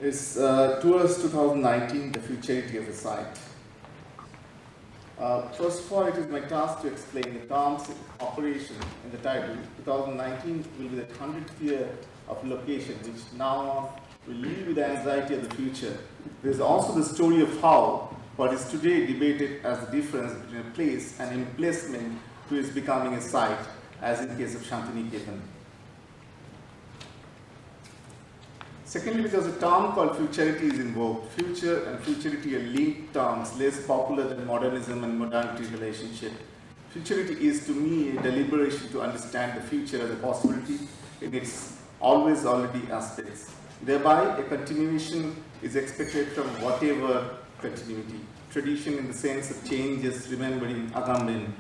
is towards 2019, the futurity of a site. First of all, it is my task to explain the terms operation in the title. 2019 will be the 100th year of location, which now on will live with the anxiety of the future. There is also the story of how what is today debated as the difference between a place and emplacement to its becoming a site, as in the case of Śāntiniketan. Secondly, because a term called futurity is invoked, future and futurity are linked terms, less popular than modernism and modernity relationship. Futurity is to me a deliberation to understand the future as a possibility in its always already aspects. Thereby, a continuation is expected from whatever continuity. Tradition in the sense of changes, remembering, agamben.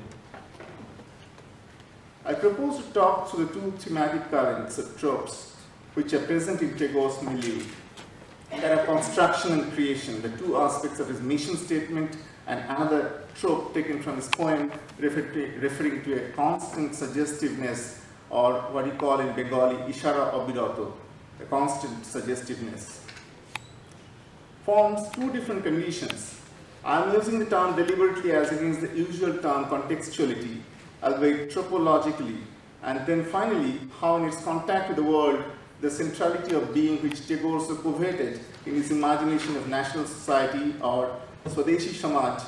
I propose to talk through the two thematic currents or tropes which are present in Tagore's milieu. There are construction and creation, the two aspects of his mission statement, and another trope taken from his poem referring to a constant suggestiveness, or what he call in Bengali, ishara obirato, a constant suggestiveness. Forms two different conditions. I am using the term deliberately as against the usual term contextuality, albeit tropologically, and then finally, how in its contact with the world, the centrality of being which Tagore so coveted in his imagination of national society or Swadeshi Samaj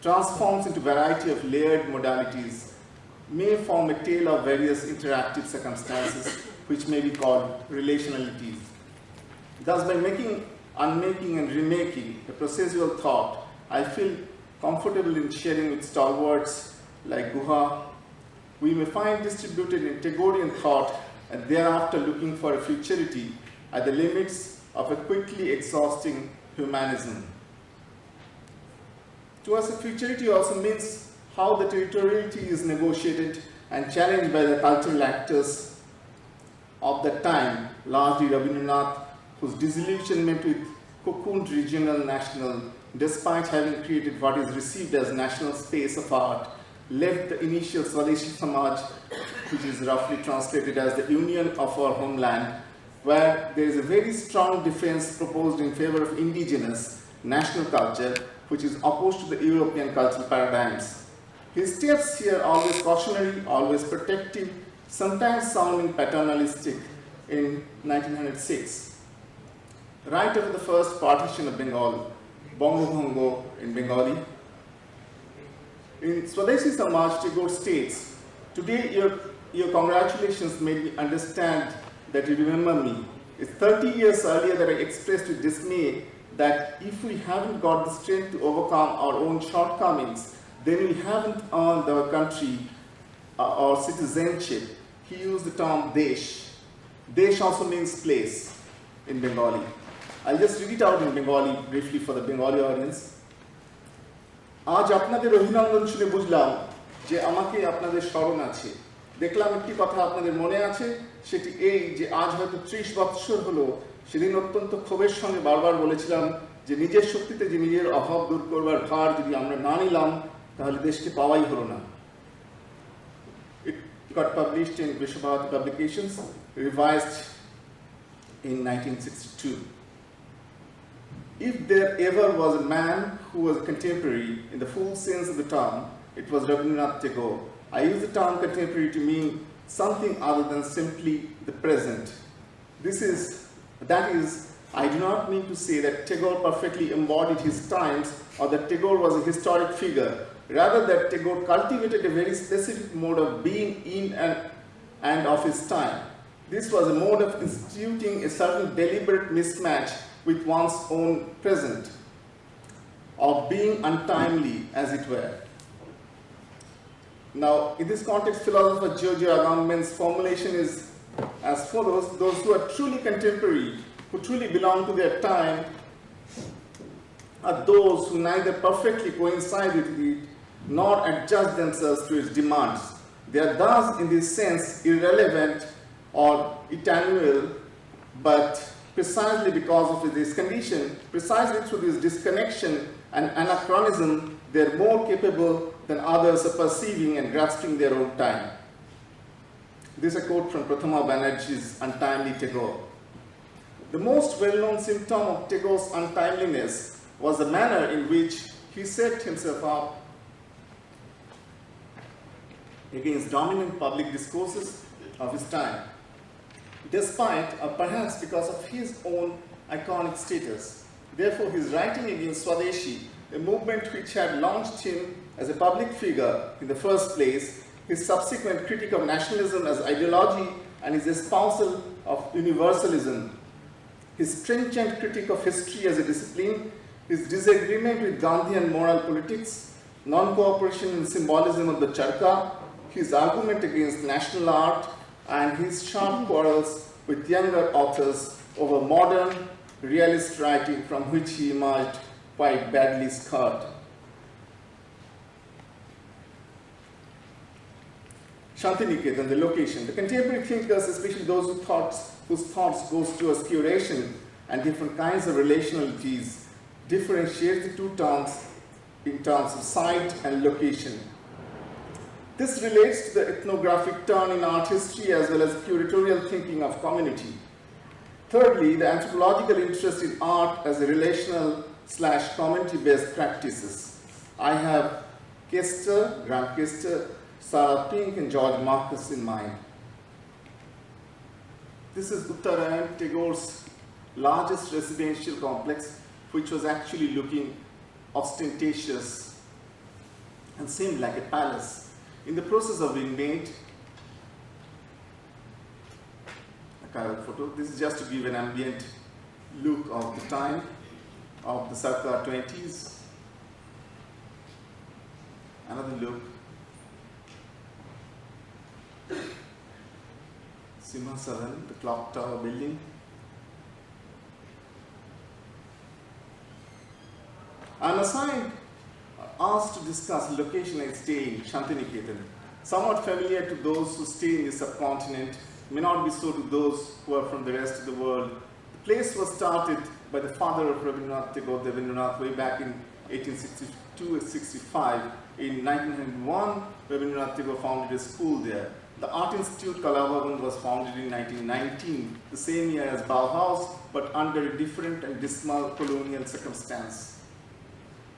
transforms into a variety of layered modalities, may form a tale of various interactive circumstances which may be called relationalities. Thus, by making, unmaking and remaking a processual thought, I feel comfortable in sharing with stalwarts like Guha. We may find distributed in Tagorean thought and thereafter looking for a futurity at the limits of a quickly exhausting humanism. To us, a futurity also means how the territoriality is negotiated and challenged by the cultural actors of that time, largely Rabindranath, whose disillusionment with cocooned regional national, despite having created what is received as national space of art, left the initial Swadeshi Samaj, which is roughly translated as the union of our homeland, where there is a very strong defense proposed in favor of indigenous national culture, which is opposed to the European cultural paradigms. His steps here are always cautionary, always protective, sometimes sounding paternalistic in 1906. Right after the first partition of Bengal, Bongo Bongo in Bengali, in Swadeshi Samaj, Tagore states, "Today your congratulations made me understand that you remember me. It's 30 years earlier that I expressed with dismay that if we haven't got the strength to overcome our own shortcomings, then we haven't earned our country or citizenship." He used the term Desh. Desh also means place in Bengali. I'll just read it out in Bengali briefly for the Bengali audience. আজ আপনাদের অভিনন্দন শুনে বুঝলাম যে আমাকে আপনাদের স্মরণ আছে। দেখলাম একটি কথা আপনাদের মনে আছে, সেটি এই যে আজ হয়তো 30 বৎসর হলো সেদিন অত্যন্ত ক্ষোভের সঙ্গে বারবার বলেছিলাম যে নিজের শক্তিতে যে নিজের অভাব দূর করবার ভার যদি আমরা না নিলাম তাহলে দেশকে পাওয়াই হলো না। It got published in Visva Bharati Publications, revised in 1962. If there ever was a man who was contemporary in the full sense of the term, it was Rabindranath Tagore. I use the term contemporary to mean something other than simply the present. That is, I do not mean to say that Tagore perfectly embodied his times or that Tagore was a historic figure. Rather, that Tagore cultivated a very specific mode of being in and of his time. This was a mode of instituting a certain deliberate mismatch with one's own present, of being untimely, as it were. Now, in this context, philosopher Giorgio Agamben's formulation is as follows: those who are truly contemporary, who truly belong to their time, are those who neither perfectly coincide with it, nor adjust themselves to its demands. They are thus, in this sense, irrelevant or eternal, but precisely because of this condition, precisely through this disconnection and anachronism, they are more capable than others of perceiving and grasping their own time. This is a quote from Prathama Banerjee's Untimely Tagore. The most well-known symptom of Tagore's untimeliness was the manner in which he set himself up against dominant public discourses of his time, despite or perhaps because of his own iconic status. Therefore, his writing against Swadeshi, a movement which had launched him as a public figure in the first place, his subsequent critique of nationalism as ideology, and his espousal of universalism, his stringent critique of history as a discipline, his disagreement with Gandhian moral politics, non-cooperation in symbolism of the charkha, his argument against national art, and his sharp quarrels with younger authors over modern realist writing from which he emerged quite badly scarred. Śāntiniketan, the location. The contemporary thinkers, especially those whose thoughts goes towards curation and different kinds of relationalities, differentiate the two terms in terms of site and location. This relates to the ethnographic turn in art history as well as curatorial thinking of community. Thirdly, the anthropological interest in art as a relational / community-based practices. I have Kester, Grant Kester, Sarah Pink, and George Marcus in mind. This is Uttarayan, Tagore's largest residential complex, which was actually looking ostentatious and seemed like a palace. In the process of being made, a current photo, this is just to give an ambient look of the time of the circa 20s. Another look. Simhasaran, the clock tower building. I'm asked to discuss location I stay in, Śāntiniketan. Somewhat familiar to those who stay in the subcontinent, may not be so to those who are from the rest of the world. The place was started by the father of Rabindranath Tagore, Rabindranath, way back in 1862-65. In 1901, Rabindranath Tagore founded a school there. The Art Institute Kalabhavan was founded in 1919, the same year as Bauhaus, but under a different and dismal colonial circumstance.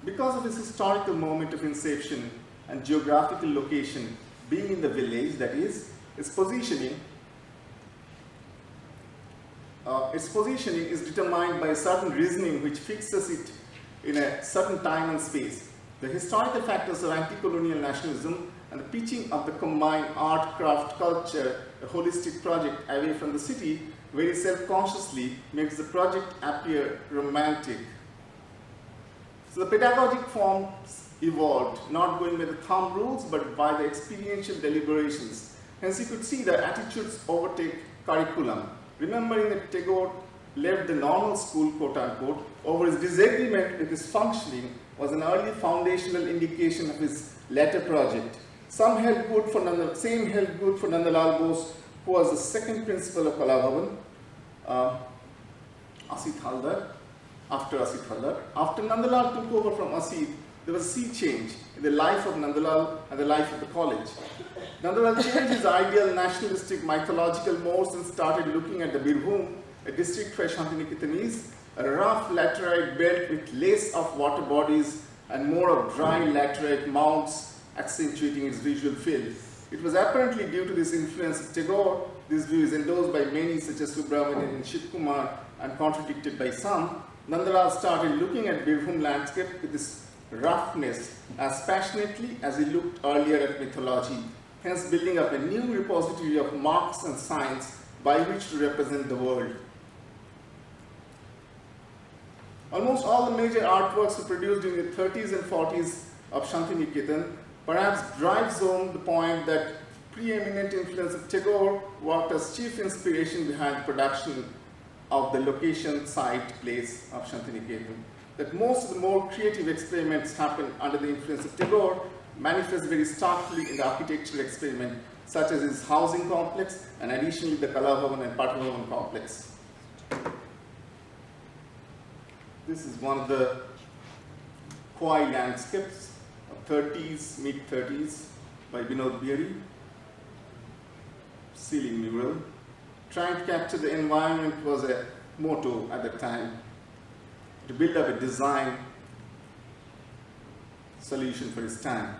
Because of its historical moment of inception and geographical location being in the village, that is, its positioning is determined by a certain reasoning which fixes it in a certain time and space. The historical factors of anti-colonial nationalism and the pitching of the combined art, craft, culture, a holistic project away from the city, very self-consciously makes the project appear romantic. So the pedagogic forms evolved, not going by the thumb rules, but by the experiential deliberations. Hence you could see the attitudes overtake curriculum. Remembering that Tagore left the normal school, quote unquote, over his disagreement with his functioning was an early foundational indication of his later project. Same held good for Nandalal Bose, who was the second principal of Kalabhavan, Asit Haldar. After Nandalal took over from Asit, there was a sea change in the life of Nandalal and the life of the college. Nandalal changed his ideal nationalistic mythological modes and started looking at the Birbhum, a district where Śāntiniketan is, a rough laterite belt with lace of water bodies and more of dry laterite mounds accentuating its visual field. It was apparently due to this influence of Tagore. This view is endorsed by many such as Subramanian and Shivkumar and contradicted by some. Nandalal started looking at Birbhum landscape with this roughness as passionately as he looked earlier at mythology, hence building up a new repository of marks and signs by which to represent the world. Almost all the major artworks were produced in the 30s and 40s of Śāntiniketan, perhaps drives home the point that preeminent influence of Tagore worked as chief inspiration behind production of the location, site, place of Śāntiniketan. That most of the more creative experiments happen under the influence of Tagore manifest very starkly in the architectural experiment, such as his housing complex and additionally the Kalabhavan and Pattabhavan complex. This is one of the Koi landscapes of 30s, mid-30s by Vinod Bihari, ceiling mural. Trying to capture the environment was a motto at the time, to build up a design solution for his time,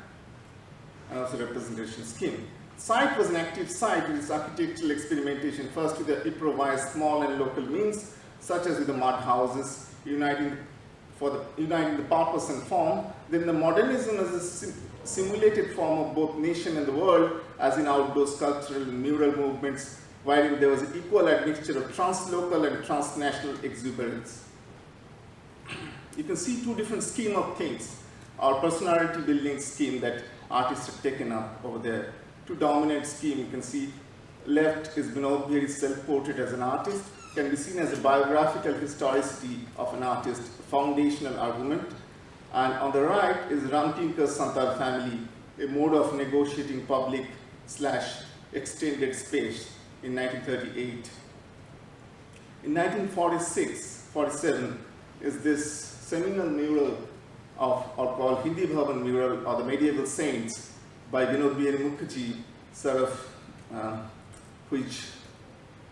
and also representation scheme. Site was an active site with its architectural experimentation, first with the improvised small and local means, such as with the mud houses, uniting the purpose and form. Then the modernism as a simulated form of both nation and the world, as in outdoor sculptural and mural movements, wherein there was an equal admixture of translocal and transnational exuberance. You can see two different scheme of things. Our personality building scheme that artists have taken up over there. Two dominant scheme, you can see left is Vinod Bihari's self-portrait as an artist, can be seen as a biographical historicity of an artist, foundational argument. And on the right is Ramtinka's Santal family, a mode of negotiating public/extended space in 1938. In 1946-47 is this seminal mural called Hindi Bhavan mural, or the Medieval Saints, by Vinod Bihari Mukherjee, which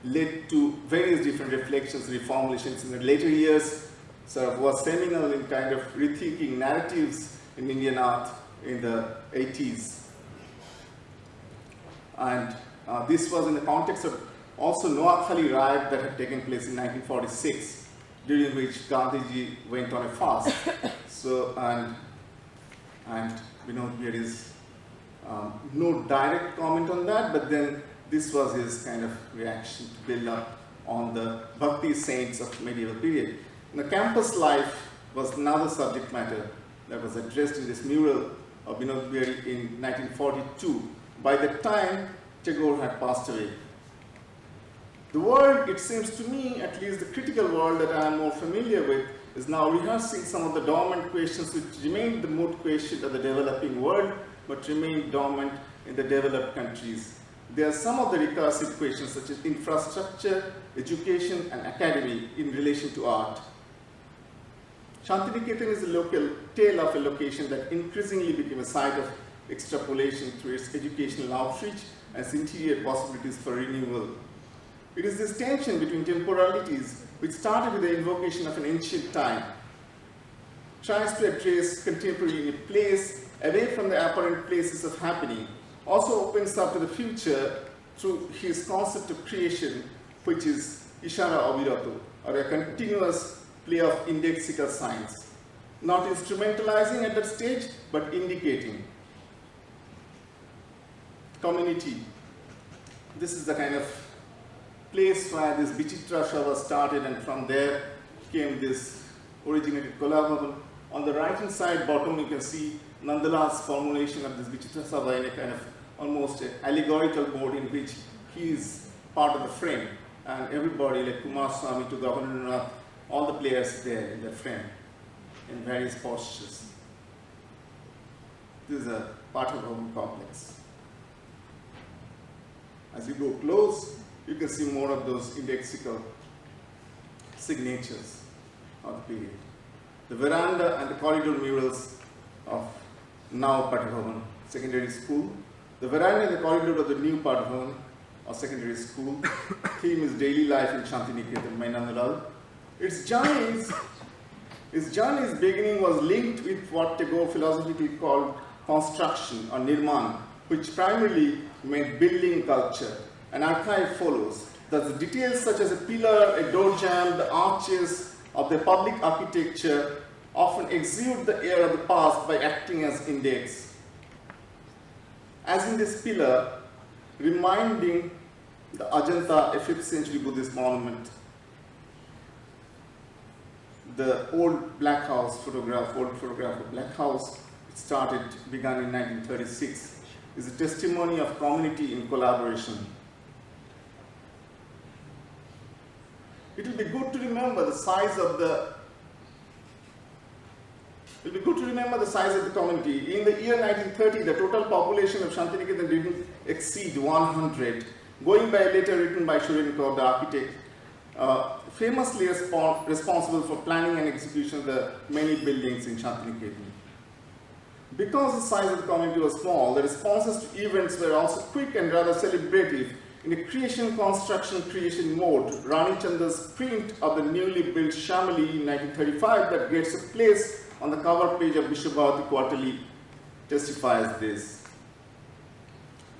led to various different reflections, reformulations in the later years, was seminal in kind of rethinking narratives in Indian art in the 80s. And this was in the context of also Noakhali riot that had taken place in 1946, during which Gandhiji went on a fast. And Vinod Bihari's no direct comment on that, but then this was his kind of reaction to build up on the Bhakti saints of medieval period. And the campus life was another subject matter that was addressed in this mural of Vinod Bihari in 1942. By the time Tagore had passed away. The world, it seems to me, at least the critical world that I am more familiar with, is now rehearsing some of the dormant questions which remain the moot question of the developing world, but remain dormant in the developed countries. There are some of the recursive questions such as infrastructure, education, and academy in relation to art. Śāntiniketan is a local tale of a location that increasingly became a site of extrapolation through its educational outreach and its interior possibilities for renewal. It is this tension between temporalities which started with the invocation of an ancient time, tries to address contemporary in a place away from the apparent places of happening, also opens up to the future through his concept of creation, which is Ishara Abhirato, or a continuous play of indexical signs, not instrumentalizing at that stage, but indicating. Community. This is the kind of place where this Vichitra Shava started, and from there came this originated Kalabhavan. On the right hand side bottom you can see Nandalal's formulation of this Vichitra Shava in a kind of almost an allegorical mode in which he is part of the frame, and everybody like Coomaraswamy to Rabindranath, all the players there in the frame in various postures. This is a Paedagogical complex. As you go close, you can see more of those indexical signatures of the period. The veranda and the corridor murals of now Pattabhavan Secondary School. The veranda and the corridor of the new Pattabhavan or Secondary School. Theme is daily life in Śāntiniketan by Nandalal. Its journey's beginning was linked with what Tagore philosophically called construction or nirman, which primarily meant building culture. An archive follows. Thus, the details such as a pillar, a door jamb, the arches of the public architecture often exude the air of the past by acting as index. As in this pillar, reminding the Ajanta, a 5th century Buddhist monument. The old Black House photograph, old photograph of Black House, began in 1936, is a testimony of community in collaboration. It will be good to remember the size of the community. In the year 1930, the total population of Śāntiniketan didn't exceed 100. Going by a letter written by Shurinkov, the architect, famously responsible for planning and execution of the many buildings in Śāntiniketan. Because the size of the community was small, the responses to events were also quick and rather celebrative, In a creation mode, Rani Chandra's print of the newly built Shamali in 1935 that gets a place on the cover page of Visva Bharati Quarterly testifies this.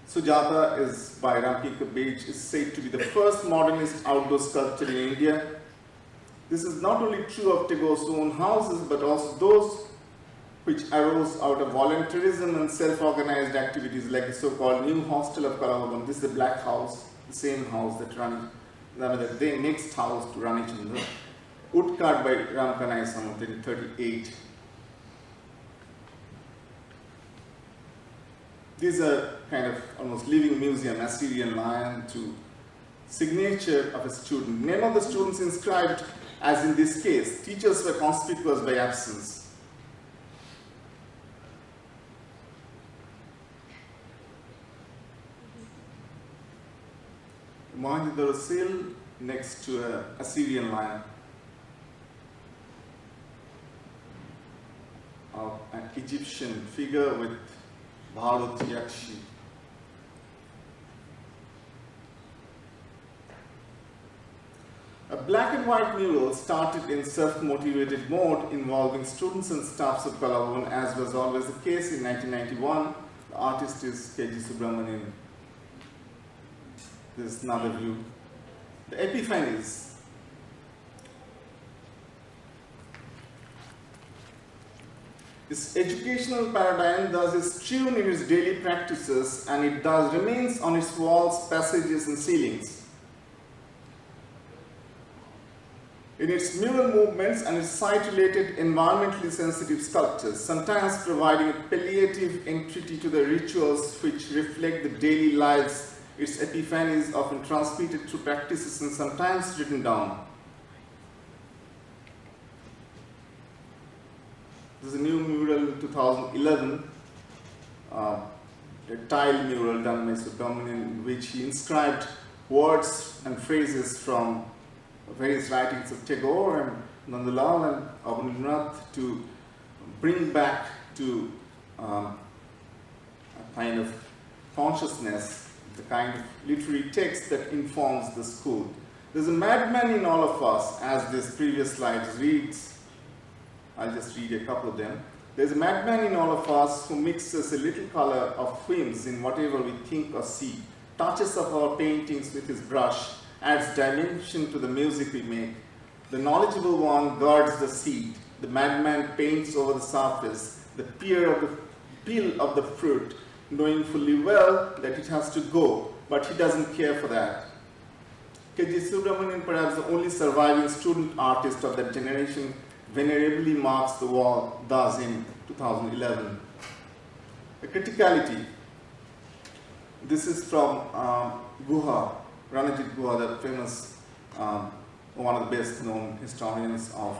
Sujata is by Ramki Kabej is said to be the first modernist outdoor sculpture in India. This is not only true of Tagore's own houses, but also those which arose out of voluntarism and self-organized activities like the so-called new hostel of Kalabhavan. This is the black house, the same house that the next house to Rani Chandra, woodcut by Ramkanai Samuth in 1938. These are kind of almost living museum, Assyrian lion to signature of a student. Name of the students inscribed, as in this case, teachers were conspicuous by absence. Mohenjo-daro seal next to an Assyrian lion. An Egyptian figure with Bharut Yakshi. A black and white mural started in self-motivated mode involving students and staffs of Kalabhavan, as was always the case in 1991. The artist is K.G. Subramanian. This is another view. The Epiphanies. This educational paradigm thus is tuned in its daily practices, and it thus remains on its walls, passages, and ceilings. In its mural movements and its site-related environmentally sensitive sculptures, sometimes providing a palliative entity to the rituals which reflect the daily lives, its epiphanies often transmitted through practices and sometimes written down. This is a new mural in 2011, a tile mural done by Subramanian, in which he inscribed words and phrases from various writings of Tagore and Nandalal and Rabindranath to bring back to a kind of consciousness the kind of literary text that informs the school. There's a madman in all of us, as this previous slide reads. I'll just read a couple of them. There's a madman in all of us who mixes a little color of whims in whatever we think or see, touches of our paintings with his brush, adds dimension to the music we make. The knowledgeable one guards the seed. The madman paints over the surface, the peel of the fruit, knowing fully well that it has to go, but he doesn't care for that. K.G. Subramanian, perhaps the only surviving student artist of that generation, venerably marks the wall thus in 2011. A criticality. This is from Guha, Ranajit Guha, the famous, one of the best known historians of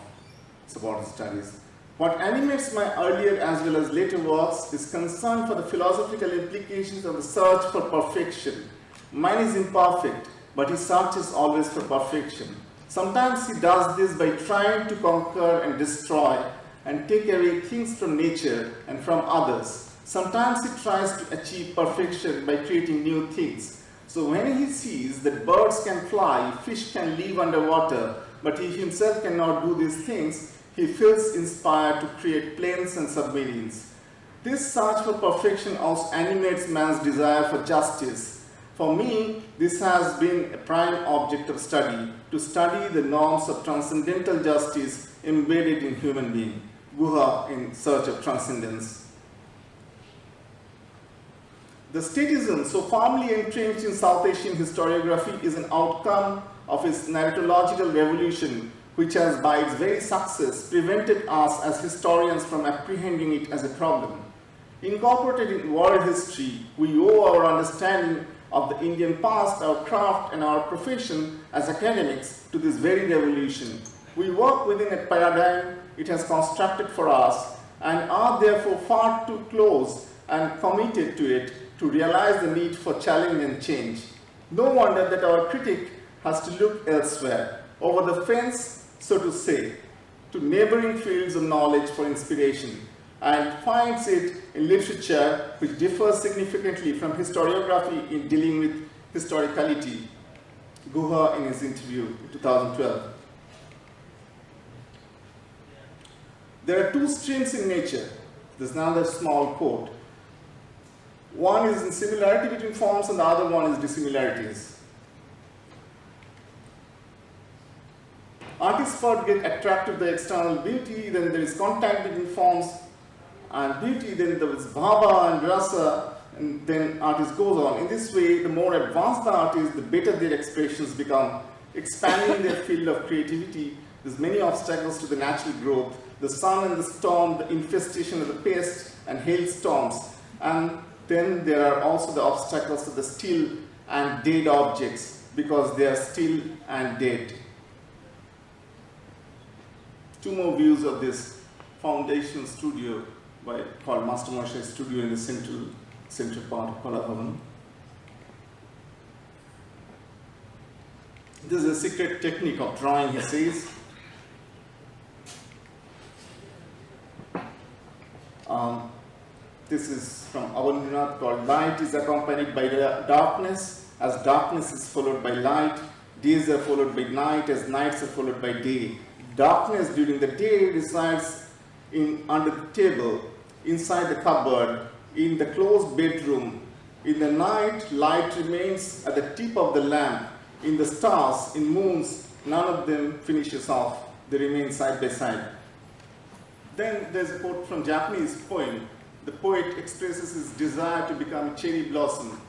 subordinate studies. What animates my earlier as well as later works is concern for the philosophical implications of the search for perfection. Mine is imperfect, but his search is always for perfection. Sometimes he does this by trying to conquer and destroy and take away things from nature and from others. Sometimes he tries to achieve perfection by creating new things. So when he sees that birds can fly, fish can live underwater, but he himself cannot do these things, he feels inspired to create planes and submarines. This search for perfection also animates man's desire for justice. For me, this has been a prime object of study, to study the norms of transcendental justice embedded in human being. Guha in search of transcendence. The statism, so firmly entrenched in South Asian historiography, is an outcome of its narratological revolution, which has by its very success prevented us as historians from apprehending it as a problem. Incorporated in world history, we owe our understanding of the Indian past, our craft and our profession as academics to this very revolution. We work within a paradigm it has constructed for us and are therefore far too close and committed to it to realize the need for challenge and change. No wonder that our critic has to look elsewhere, over the fence, so to say, to neighboring fields of knowledge for inspiration, and finds it in literature which differs significantly from historiography in dealing with historicality, Guha in his interview in 2012. There are two streams in nature. There's another small quote. One is in similarity between forms and the other one is dissimilarities. Artists first get attracted to the external beauty, then there is contact between forms and beauty, then there is bhava and rasa, and then artist goes on. In this way, the more advanced the artist, the better their expressions become, expanding their field of creativity. There's many obstacles to the natural growth. The sun and the storm, the infestation of the pest and hailstorms. And then there are also the obstacles to the still and dead objects, because they are still and dead. Two more views of this foundation studio called Master Marsha Studio in the central part of Kalabhavan. This is a secret technique of drawing, he says. This is from Rabindranath called Light is accompanied by darkness, as darkness is followed by light. Days are followed by night, as nights are followed by day. Darkness during the day resides under the table, inside the cupboard, in the closed bedroom. In the night, light remains at the tip of the lamp. In the stars, in moons, none of them finishes off. They remain side by side. Then there's a quote from Japanese poem. The poet expresses his desire to become a cherry blossom.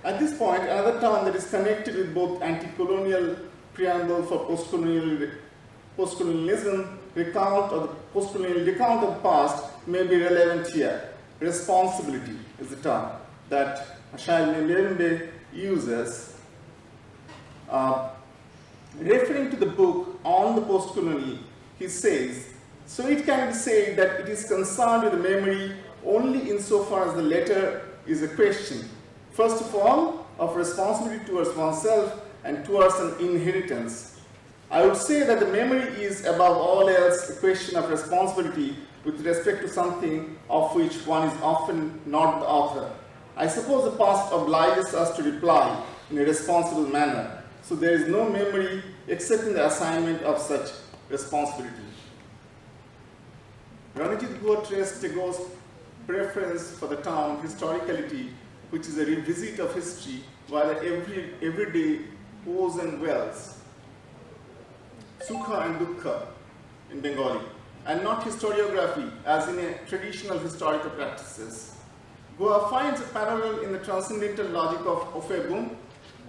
At this point, another term that is connected with both anti-colonial preamble for post-colonialism recount or the post-colonial recount of the past may be relevant here. Responsibility is the term that Ashai Melembe uses, referring to the book on the post-colonial. He says, so it can be said that it is concerned with the memory only insofar as the latter is a question, first of all, of responsibility towards oneself and towards an inheritance. I would say that the memory is above all else a question of responsibility with respect to something of which one is often not the author. I suppose the past obliges us to reply in a responsible manner, so there is no memory except in the assignment of such responsibility. Ranjit Guha traced Tagore's preference for the term historicality, which is a revisit of history, while everyday woes and wells, sukha and dukkha in Bengali, and not historiography as in a traditional historical practices. Guha finds a parallel in the transcendental logic of Ofebum,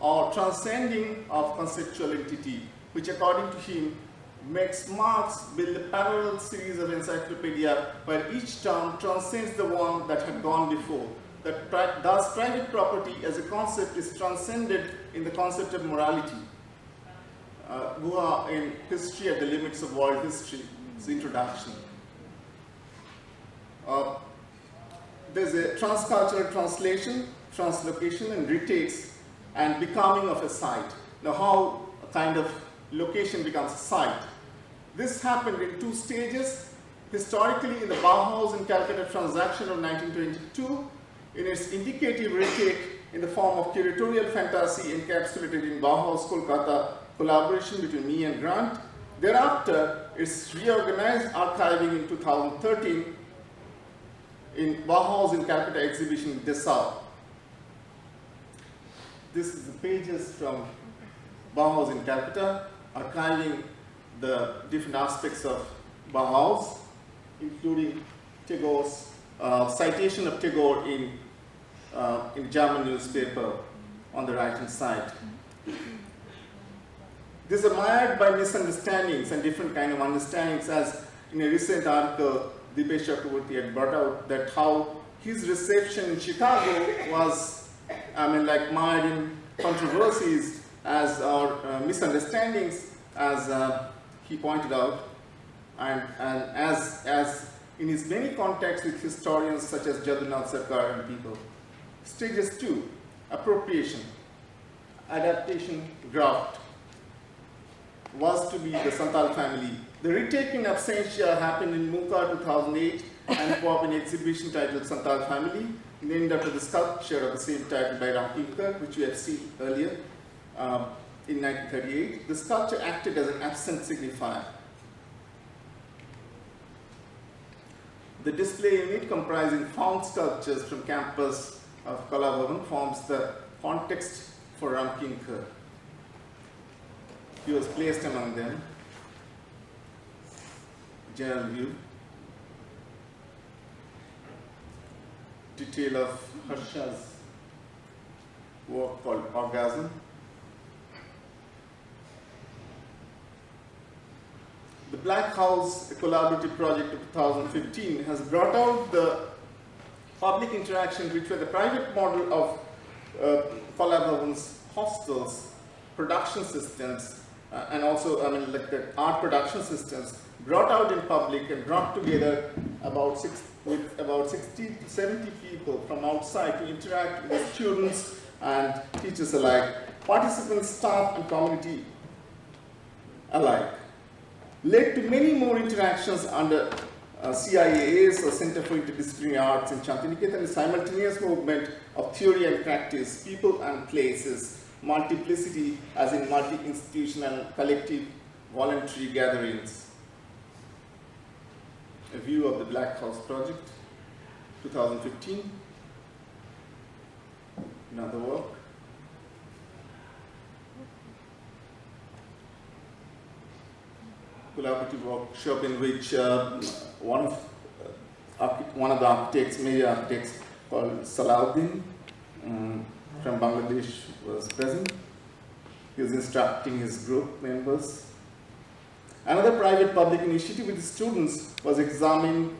or transcending of conceptual entity, which according to him makes Marx build a parallel series of encyclopedia where each term transcends the one that had gone before. Thus, private property as a concept is transcended in the concept of morality. Guha in History at the Limits of World History, its introduction. There's a transcultural translation, translocation, and retakes, and becoming of a site. Now, how a kind of location becomes a site. This happened in two stages. Historically, in the Bauhaus in Calcutta transaction of 1922, in its indicative retake in the form of curatorial fantasy encapsulated in Bauhaus Kolkata collaboration between me and Grant. Thereafter, it's reorganized archiving in 2013 in Bauhaus in Calcutta exhibition in Dessau. This is the pages from Bauhaus in Calcutta, archiving the different aspects of Bauhaus, including Tagore's citation of Tagore in German newspaper on the right-hand side. These are mired by misunderstandings and different kind of understandings, as in a recent article, Dipesh Chakraborty had brought out that how his reception in Chicago was, mired in controversies as or misunderstandings, as he pointed out, and as in his many contacts with historians such as Jadunath Sarkar and people. Stages 2, appropriation, adaptation, graft, was to be the Santal family The retake in absentia happened in Muka 2008 and pop an exhibition titled Santal Family, named after the sculpture of the same title by Ramkinkar, which we have seen earlier in 1938. The sculpture acted as an absent signifier. The display unit, comprising found sculptures from campus of Kalabhavan, forms the context for Ramkinkar. He was placed among them. General view. Detail of Harsha's work called Orgasm. The Black House, a collaborative project of 2015, has brought out the public interaction which were the private model of Kalabhavan's hostels, production systems, and also, like the art production systems, brought out in public and brought together with about 60 to 70 people from outside to interact with students and teachers alike, participants, staff, and community alike. Led to many more interactions under CIAS, or Center for Interdisciplinary Arts in Śāntiniketan, a simultaneous movement of theory and practice, people and places, multiplicity as in multi-institutional, collective, voluntary gatherings. A view of the Black House Project, 2015. Another work. Collaborative workshop in which one of the architects, major architects called Salahuddin from Bangladesh was present. He was instructing his group members. Another private public initiative with the students has examined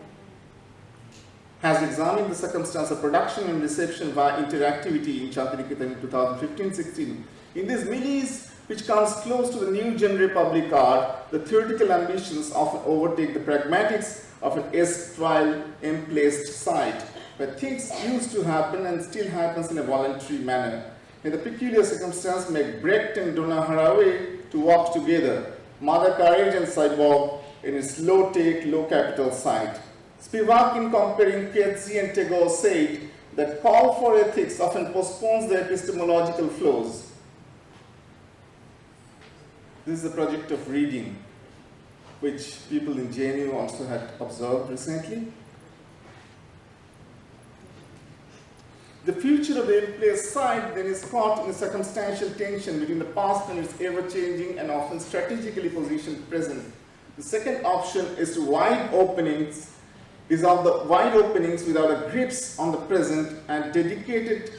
the circumstance of production and reception via interactivity in Śāntiniketan in 2015-16. In these milieus, which comes close to the new genre public art, the theoretical ambitions often overtake the pragmatics of an erstwhile emplaced site, where things used to happen and still happens in a voluntary manner. In the peculiar circumstance, make Brecht and Donna Haraway to walk together, Mother Courage and Cyborg in its low-take, low-capital site. Spivak, in comparing Kedzie and Tagore, said that call for ethics often postpones the epistemological flows. This is a project of reading, which people in JNU also had observed recently. The future of the in-place site then is caught in a circumstantial tension between the past and its ever-changing and often strategically positioned present. The second option is of the wide openings without a grips on the present and dedicated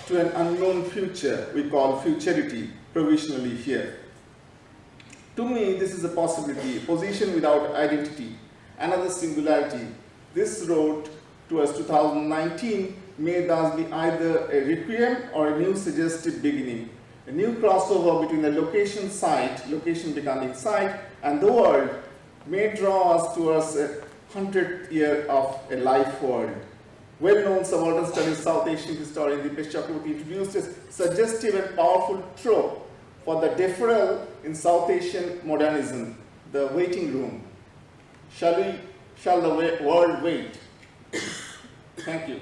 to an unknown future we call futurity, provisionally here. To me, this is a possibility, a position without identity, another singularity. This road towards 2019 may thus be either a requiem or a new suggestive beginning, a new crossover between the location becoming site, and the world may draw us towards a 100th year of a life world. Well-known subaltern studies South Asian historian Dipesh Chakraborty introduced a suggestive and powerful trope for the deferral in South Asian modernism, the waiting room. Shall the world wait? Thank you.